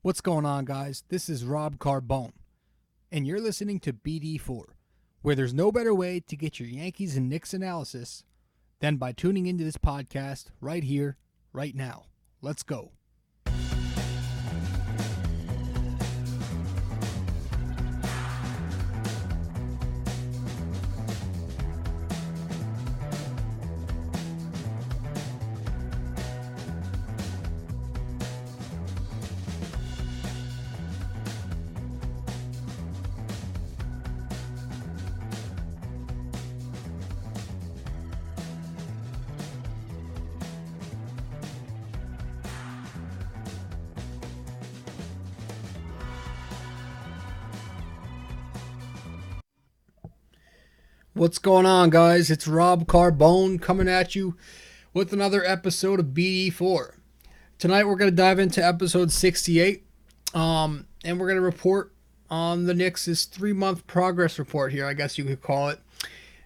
What's going on, guys? This is Rob Carbone, and you're listening to BD4, where there's no better way to get your Yankees and Knicks analysis than by tuning into this podcast right here, right now. Let's go. What's going on, guys? It's Rob Carbone coming at you with another episode of BD4. Tonight we're going to dive into episode 68, and we're going to report on the Knicks' 3-month progress report here, I guess you could call it.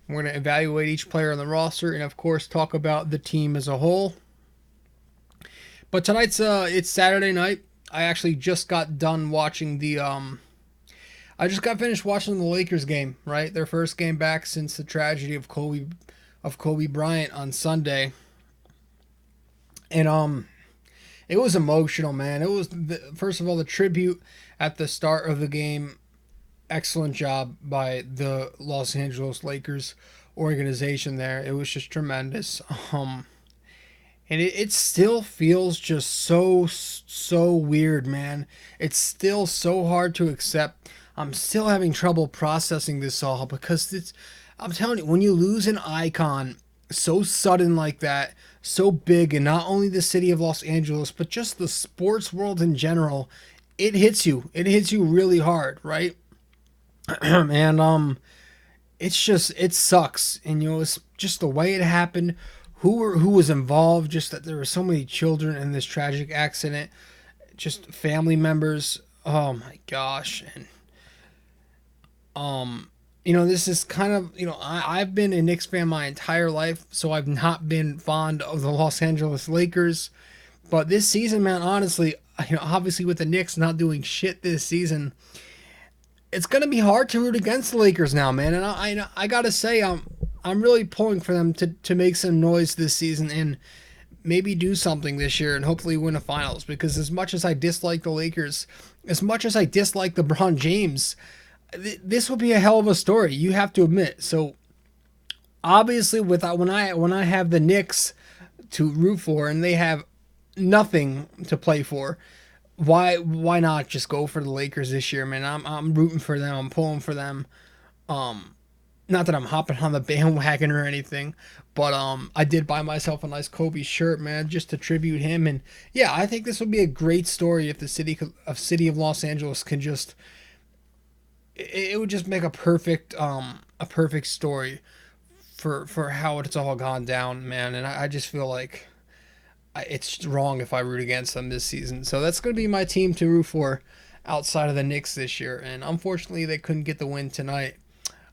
We're going to evaluate each player on the roster and, of course, talk about the team as a whole. But tonight's it's Saturday night. I actually just got done watching I just got finished watching the Lakers game, right? Their first game back since the tragedy of Kobe Bryant on Sunday. And it was emotional, man. It was first of all the tribute at the start of the game. Excellent job by the Los Angeles Lakers organization there. It was just tremendous. And it still feels just so weird, man. It's still so hard to accept. I'm still having trouble processing this all because I'm telling you, when you lose an icon so sudden like that, so big, and not only the city of Los Angeles, but just the sports world in general, it hits you. It hits you really hard, right? And it sucks. And it's just the way it happened, who was involved, just that there were so many children in this tragic accident, just family members. Oh my gosh. And this is kind of, I've been a Knicks fan my entire life, so I've not been fond of the Los Angeles Lakers. But this season, man, honestly, obviously with the Knicks not doing shit this season, it's going to be hard to root against the Lakers now, man. And I got to say, I'm really pulling for them to make some noise this season and maybe do something this year and hopefully win a finals. Because as much as I dislike the Lakers, as much as I dislike LeBron James, this will be a hell of a story, you have to admit. So obviously, when I have the Knicks to root for and they have nothing to play for, why not just go for the Lakers this year, man? I'm rooting for them. I'm pulling for them. Not that I'm hopping on the bandwagon or anything, but I did buy myself a nice Kobe shirt, man, just to tribute him. And yeah, I think this would be a great story if the city of Los Angeles can just. It would just make a perfect story for how it's all gone down, man. And I just feel like it's wrong if I root against them this season. So that's going to be my team to root for outside of the Knicks this year. And unfortunately, they couldn't get the win tonight.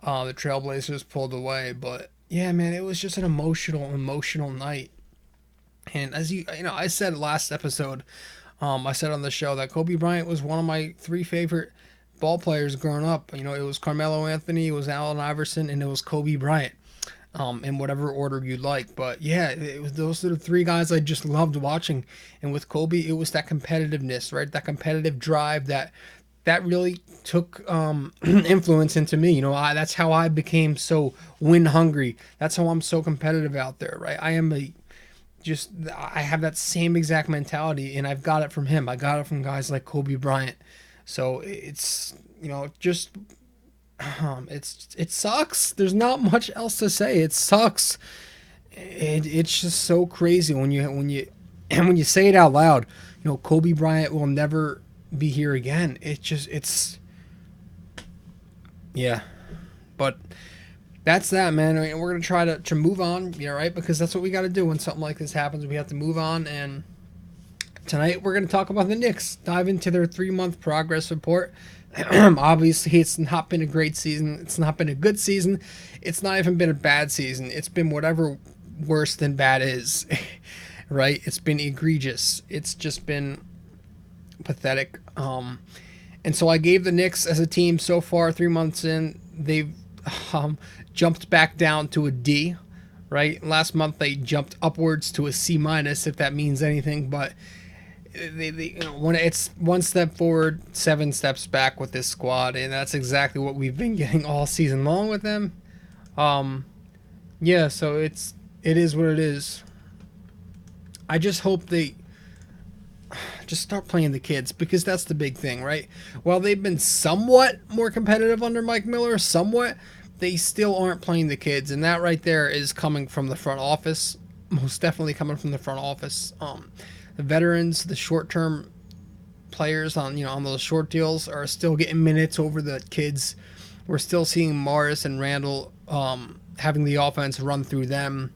The Trailblazers pulled away. But yeah, man, it was just an emotional night. And as I said last episode, I said on the show that Kobe Bryant was one of my 3 favorite ball players growing up. It was Carmelo Anthony, it was Allen Iverson, and it was Kobe Bryant, in whatever order you'd like. But yeah, those are the 3 guys I just loved watching. And with Kobe, it was that competitiveness, right? That competitive drive that really took influence into me. That's how I became so win hungry. That's how I'm so competitive out there, right? I have that same exact mentality, and I've got it from him. I got it from guys like Kobe Bryant. So it's, it sucks. There's not much else to say. It sucks. It's just so crazy when you say it out loud. Kobe Bryant will never be here again. Yeah. But that's that, man. We're gonna try to move on, right? Because that's what we got to do when something like this happens. We have to move on. And tonight we're going to talk about the Knicks, dive into their 3-month progress report. Obviously, it's not been a great season. It's not been a good season. It's not even been a bad season. It's been whatever worse than bad is, right? It's been egregious. It's just been pathetic. And so I gave the Knicks as a team so far 3 months in, they've jumped back down to a D. Right, last month they jumped upwards to a C minus, if that means anything. But when it's one step forward, 7 steps back with this squad, and that's exactly what we've been getting all season long with them. Yeah, so it is what it is. I just hope they just start playing the kids, because that's the big thing, right? While they've been somewhat more competitive under Mike Miller, somewhat, they still aren't playing the kids, and that right there is coming from the front office. Most definitely coming from the front office. The veterans, the short-term players on those short deals are still getting minutes over the kids. We're still seeing Morris and Randall having the offense run through them.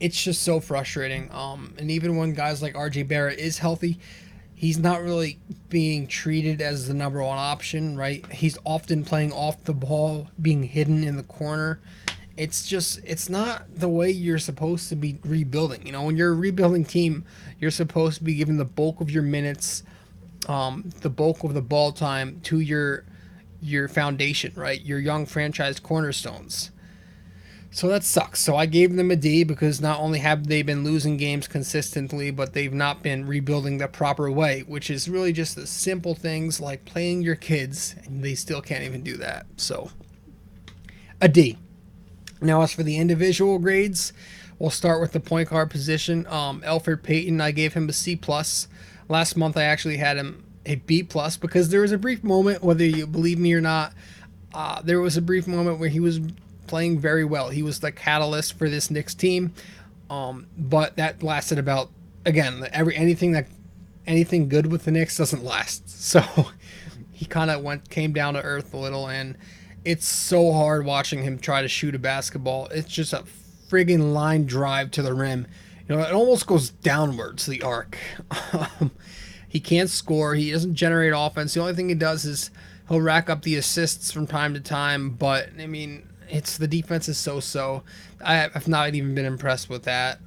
It's just so frustrating. And even when guys like RJ Barrett is healthy, he's not really being treated as the number one option, right? He's often playing off the ball, being hidden in the corner. It's not the way you're supposed to be rebuilding. When you're a rebuilding team, you're supposed to be giving the bulk of your minutes, the bulk of the ball time to your foundation, right? Your young franchise cornerstones. So that sucks. So I gave them a D, because not only have they been losing games consistently, but they've not been rebuilding the proper way, which is really just the simple things like playing your kids, and they still can't even do that. So a D. Now, as for the individual grades, we'll start with the point guard position. Elfrid Payton, I gave him a C+. Last month, I actually had him a B+, because there was a brief moment, whether you believe me or not, there was a brief moment where he was playing very well. He was the catalyst for this Knicks team, but that lasted about, again, anything good with the Knicks doesn't last. So he kind of came down to earth a little, and it's so hard watching him try to shoot a basketball. It's just a friggin' line drive to the rim. It almost goes downwards, the arc. He can't score. He doesn't generate offense. The only thing he does is he'll rack up the assists from time to time, but, I mean, the defense is so-so. I've not even been impressed with that.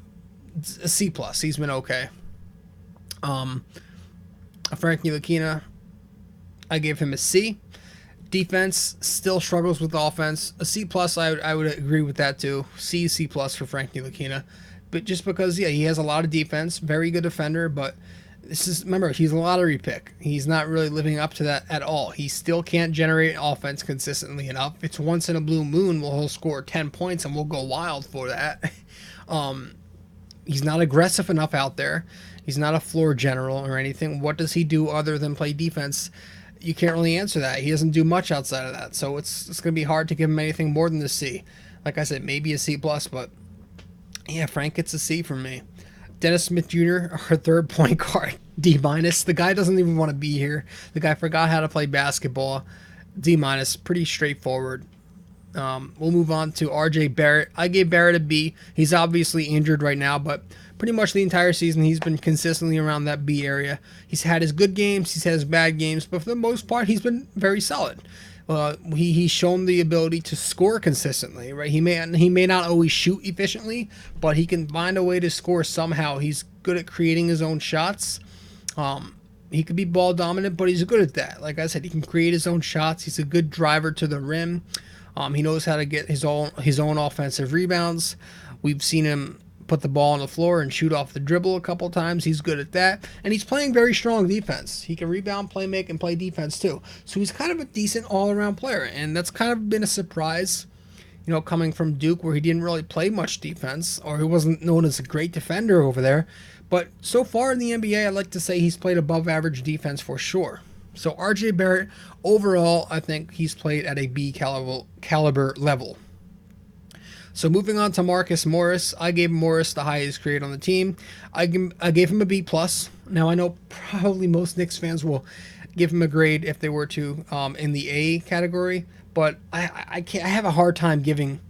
It's a C+. He's been okay. Frankie Ntilikina, I gave him a C. Defense still struggles with offense. A C+, I would agree with that too. C for Frankie Ntilikina. But just because, he has a lot of defense, very good defender, but remember, he's a lottery pick. He's not really living up to that at all. He still can't generate offense consistently enough. It's once in a blue moon where he'll score 10 points and we'll go wild for that. He's not aggressive enough out there. He's not a floor general or anything. What does he do other than play defense? You can't really answer that. He doesn't do much outside of that. So it's going to be hard to give him anything more than a C. Like I said, maybe a C+, but yeah, Frank gets a C from me. Dennis Smith Jr., our third point guard, D-. The guy doesn't even want to be here. The guy forgot how to play basketball. D-, pretty straightforward. We'll move on to RJ Barrett. I gave Barrett a B. He's obviously injured right now, but pretty much the entire season he's been consistently around that B area. He's had his good games, he's had his bad games, but for the most part, he's been very solid. He's shown the ability to score consistently, right? He may not always shoot efficiently, but he can find a way to score somehow. He's good at creating his own shots. He could be ball dominant, but he's good at that. Like I said, he can create his own shots. He's a good driver to the rim. He knows how to get his own offensive rebounds. We've seen him put the ball on the floor and shoot off the dribble a couple times. He's good at that. And he's playing very strong defense. He can rebound, play make, and play defense too. So he's kind of a decent all-around player. And that's kind of been a surprise, coming from Duke, where he didn't really play much defense, or he wasn't known as a great defender over there. But so far in the NBA, I'd like to say he's played above average defense for sure. So RJ Barrett, overall, I think he's played at a B caliber level. So moving on to Marcus Morris, I gave Morris the highest grade on the team. I gave him a B+. Now, I know probably most Knicks fans will give him a grade if they were to in the A category, but I have a hard time giving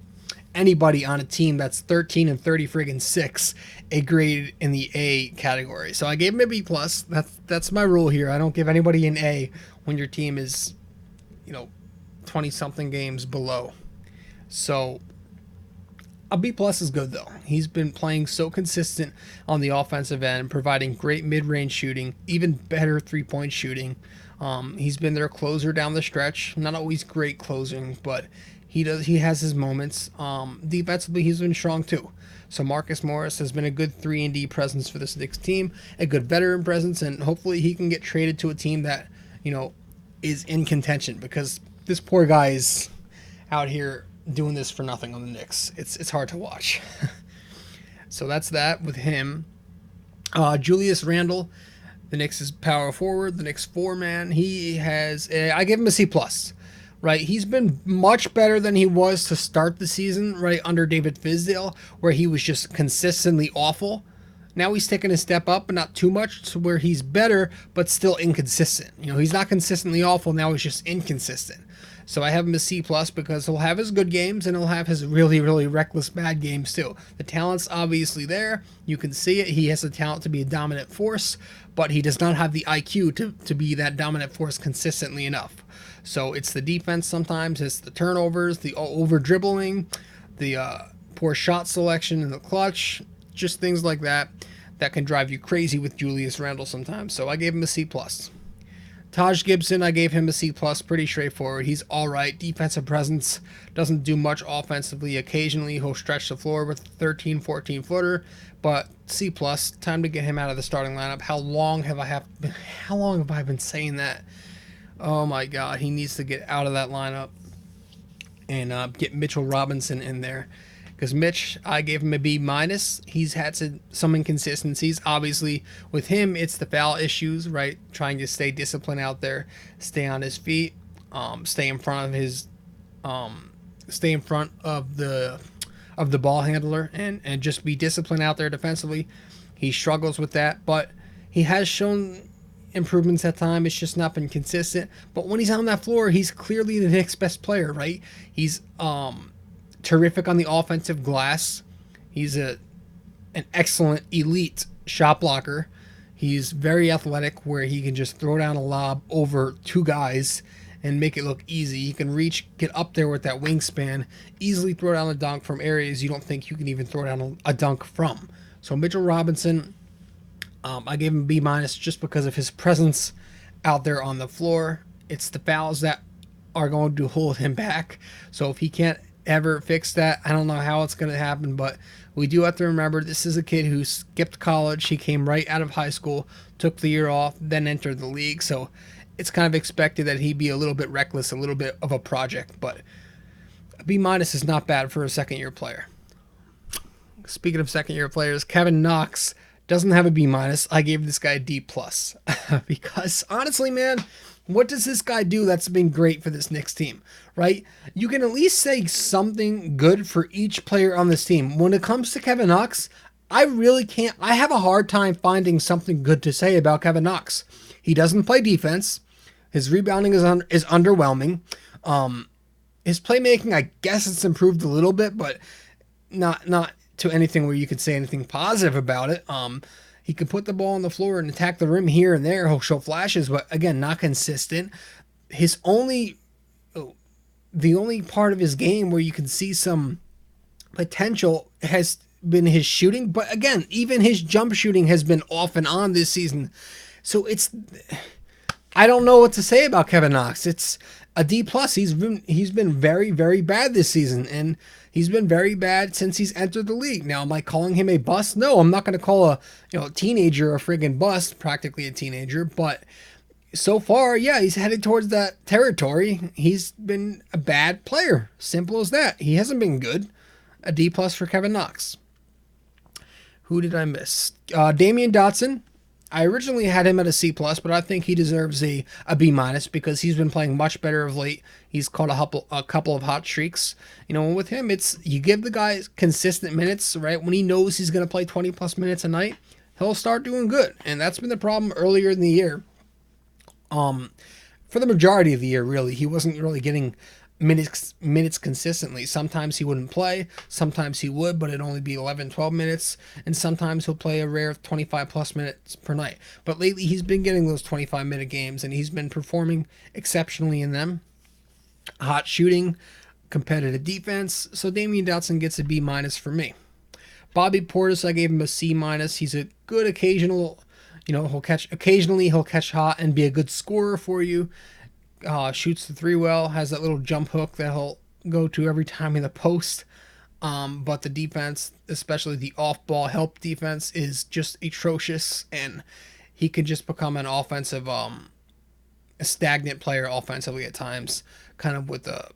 anybody on a team that's 13 and 36 a grade in the A category. So I gave him a B+. That's my rule here. I don't give anybody an A when your team is, 20-something games below. So A B plus is good though. He's been playing so consistent on the offensive end, providing great mid-range shooting, even better three-point shooting. He's been their closer down the stretch. Not always great closing, but he has his moments. Defensively, he's been strong too. So Marcus Morris has been a good 3-and-D presence for this Knicks team, a good veteran presence, and hopefully he can get traded to a team that, is in contention, because this poor guy is out here doing this for nothing on the Knicks. It's hard to watch. So that's that with him. Julius Randle, the Knicks' power forward, the Knicks 4-man. He has I give him a C+. Right, he's been much better than he was to start the season, right, under David Fizdale, where he was just consistently awful. Now he's taken a step up, but not too much, to where he's better, but still inconsistent. He's not consistently awful, now he's just inconsistent. So I have him a C+, because he'll have his good games, and he'll have his really, really reckless bad games too. The talent's obviously there. You can see it. He has the talent to be a dominant force, but he does not have the IQ to be that dominant force consistently enough. So it's the defense sometimes, it's the turnovers, the over-dribbling, the poor shot selection in the clutch, just things like that can drive you crazy with Julius Randle sometimes. So I gave him a C+. Taj Gibson, I gave him a C+, pretty straightforward. He's all right. Defensive presence, doesn't do much offensively. Occasionally, he'll stretch the floor with 13, 14-footer, but C+, time to get him out of the starting lineup. How long have I been saying that? Oh my God, he needs to get out of that lineup and get Mitchell Robinson in there. Because Mitch, I gave him a B-. He's had some inconsistencies. Obviously, with him, it's the foul issues, right? Trying to stay disciplined out there, stay on his feet, stay in front of the ball handler, and just be disciplined out there defensively. He struggles with that, but he has shown improvements at time. It's just not been consistent. But when he's on that floor, he's clearly the Knicks' best player, right? He's terrific on the offensive glass. He's an excellent elite shot blocker. He's very athletic, where he can just throw down a lob over two guys and make it look easy. He can reach, get up there with that wingspan, easily throw down a dunk from areas you don't think you can even throw down a dunk from. So Mitchell Robinson, I gave him a B- just because of his presence out there on the floor. It's the fouls that are going to hold him back. So if he can't ever fix that, I don't know how it's going to happen, but we do have to remember this is a kid who skipped college. He came right out of high school, took the year off, then entered the league. So it's kind of expected that he'd be a little bit reckless, a little bit of a project, but a B- is not bad for a second-year player. Speaking of second-year players, Kevin Knox doesn't have a B-. I gave this guy a D+. Because honestly, man, what does this guy do that's been great for this Knicks team, right? You can at least say something good for each player on this team. When it comes to Kevin Knox, I really can't. I have a hard time finding something good to say about Kevin Knox. He doesn't play defense. His rebounding is underwhelming. His playmaking, I guess it's improved a little bit, but not to anything where you could say anything positive about it. He can put the ball on the floor and attack the rim here and there. He'll show flashes, but again, not consistent. The only part of his game where you can see some potential has been his shooting, but again, even his jump shooting has been off and on this season. So I don't know what to say about Kevin Knox. It's a D+. He's been very, very bad this season, and he's been very bad since he's entered the league. Now, am I calling him a bust? No, I'm not going to call a teenager a friggin' bust, practically a teenager, but so far, yeah, he's headed towards that territory. He's been a bad player. Simple as that. He hasn't been good. A D+ for Kevin Knox. Who did I miss? Damian Dotson. I originally had him at a C+, but I think he deserves a B- because he's been playing much better of late. He's caught a couple of hot streaks. With him, it's you give the guy consistent minutes, right? When he knows he's going to play 20-plus minutes a night, he'll start doing good. And that's been the problem earlier in the year. For the majority of the year, really, he wasn't really getting minutes consistently. Sometimes he wouldn't play, sometimes he would, but it'd only be 11, 12 minutes, and sometimes he'll play a rare 25-plus minutes per night. But lately, he's been getting those 25-minute games, and he's been performing exceptionally in them. Hot shooting, competitive defense. So Damian Dotson gets a B minus for me. Bobby Portis, I gave him a C minus. He's a good occasional, he'll catch hot and be a good scorer for you. Shoots the three well, has that little jump hook that he'll go to every time in the post. But the defense, especially the off-ball help defense, is just atrocious, and he could just become an offensive, a stagnant player offensively at times, kind of with a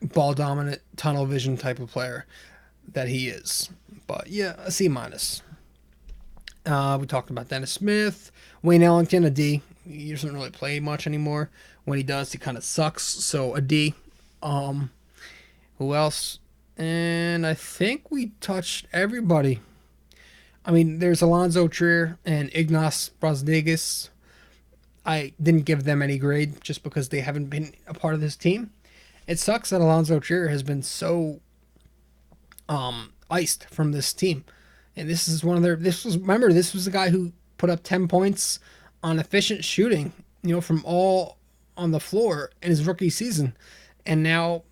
ball-dominant tunnel vision type of player that he is. But yeah, a C minus. We talked about Dennis Smith, Wayne Ellington, a D. He doesn't really play much anymore. When he does, he kind of sucks. So a D. Who else? And I think we touched everybody. I mean, there's Alonzo Trier and Ignas Brazdegas. I didn't give them any grade just because they haven't been a part of this team. It sucks that Alonzo Trier has been so iced from this team. And this is this was the guy who put up 10 points on efficient shooting, from all on the floor in his rookie season. And now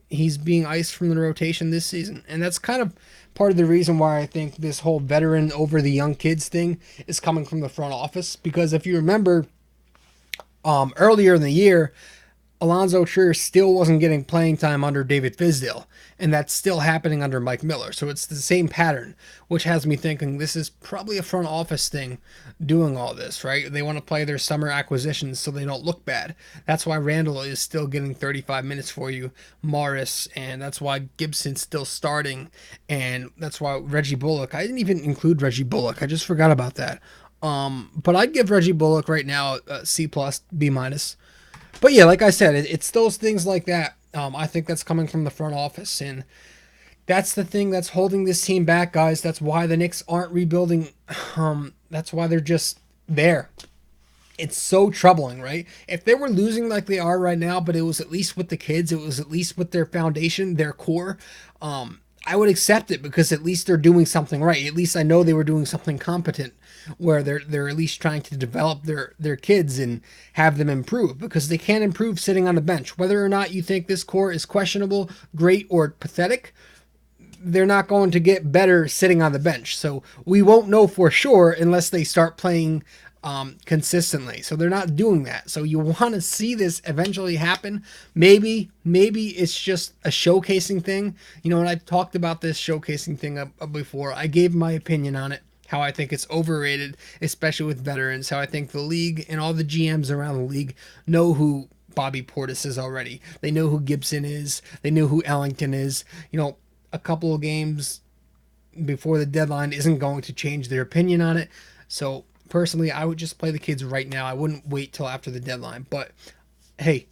he's being iced from the rotation this season. And that's kind of part of the reason why I think this whole veteran over the young kids thing is coming from the front office. Because if you remember, earlier in the year, Alonzo Trier still wasn't getting playing time under David Fizdale, and that's still happening under Mike Miller. So it's the same pattern, which has me thinking this is probably a front office thing doing all this, right? They want to play their summer acquisitions so they don't look bad. That's why Randall is still getting 35 minutes for you, Morris, and that's why Gibson's still starting, and that's why Reggie Bullock. I didn't even include Reggie Bullock. I just forgot about that. But I'd give Reggie Bullock right now a C plus, B minus. But yeah, like I said, it's those things like that. I think that's coming from the front office, and that's the thing that's holding this team back, guys. That's why the Knicks aren't rebuilding. That's why they're just there. It's so troubling, right? If they were losing like they are right now, but it was at least with the kids, it was at least with their foundation, their core, I would accept it because at least they're doing something right. At least I know they were doing something competent where they're at least trying to develop their kids and have them improve, because they can't improve sitting on the bench. Whether or not you think this core is questionable, great, or pathetic, they're not going to get better sitting on the bench. So we won't know for sure unless they start playing consistently. So they're not doing that. So you want to see this eventually happen. Maybe it's just a showcasing thing. And I've talked about this showcasing thing before. I gave my opinion on it, how I think it's overrated, especially with veterans, how I think the league and all the GMs around the league know who Bobby Portis is already. They know who Gibson is. They know who Ellington is. A couple of games before the deadline isn't going to change their opinion on it. So personally, I would just play the kids right now. I wouldn't wait till after the deadline. But hey,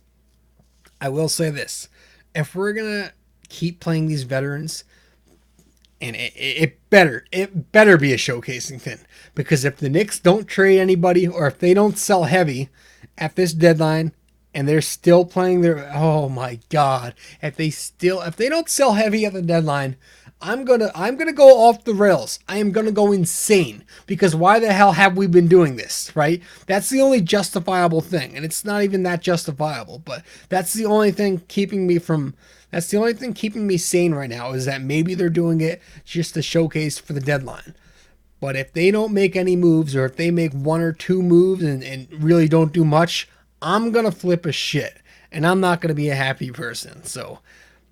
I will say this. If we're going to keep playing these veterans, and it better be a showcasing thing. Because if the Knicks don't trade anybody, or if they don't sell heavy at this deadline, and they're still playing their, oh my God, if they don't sell heavy at the deadline, I'm gonna go off the rails. I am gonna go insane, because why the hell have we been doing this, right? That's the only justifiable thing, and it's not even that justifiable, but that's the only thing keeping me sane right now, is that maybe they're doing it just to showcase for the deadline. But if they don't make any moves, or if they make one or two moves and really don't do much, I'm gonna flip a shit, and I'm not gonna be a happy person. So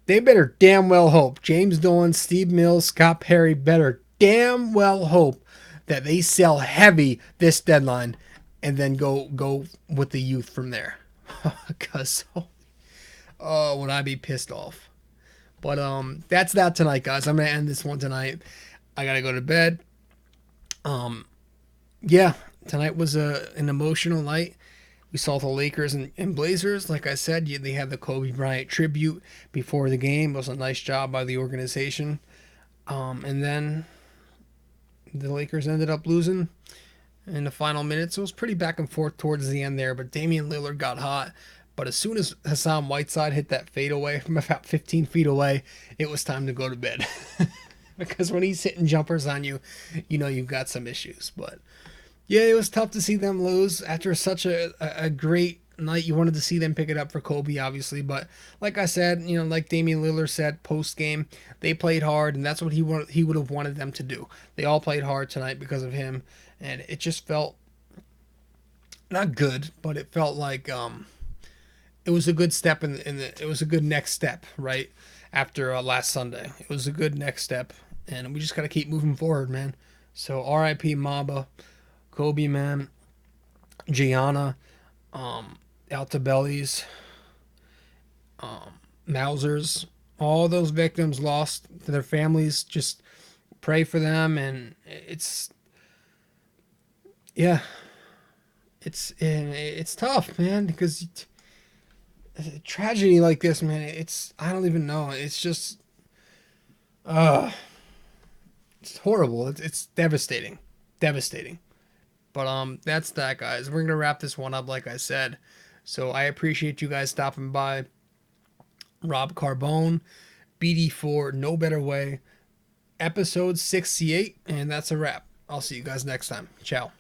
they better damn well hope, James Dolan, Steve Mills, Scott Perry better damn well hope that they sell heavy this deadline and then go with the youth from there. Because, would I be pissed off. But that's that tonight, guys. I'm going to end this one tonight. I got to go to bed. Yeah, tonight was an emotional night. We saw the Lakers and Blazers. Like I said, they had the Kobe Bryant tribute before the game. It was a nice job by the organization. And then the Lakers ended up losing in the final minutes. It was pretty back and forth towards the end there, but Damian Lillard got hot. But as soon as Hassan Whiteside hit that fadeaway from about 15 feet away, it was time to go to bed. Because when he's hitting jumpers on you, you've got some issues. But yeah, it was tough to see them lose after such a great night. You wanted to see them pick it up for Kobe, obviously, but like I said, like Damian Lillard said post game, they played hard, and that's what he would have wanted them to do. They all played hard tonight because of him, and it just felt not good, but it felt like it was a good step it was a good next step, right? After last Sunday, it was a good next step, and we just got to keep moving forward, man. So R.I.P. Mamba, Kobe, man, Gianna, Altabellis, Mausers, all those victims lost to their families. Just pray for them, and yeah, it's tough, man, because a tragedy like this, man, I don't even know. It's just uh it's horrible. It's devastating. Devastating. But that's that, guys. We're gonna wrap this one up like I said. So I appreciate you guys stopping by. Rob Carbone, BD4, No Better Way, episode 68, and that's a wrap. I'll see you guys next time. Ciao.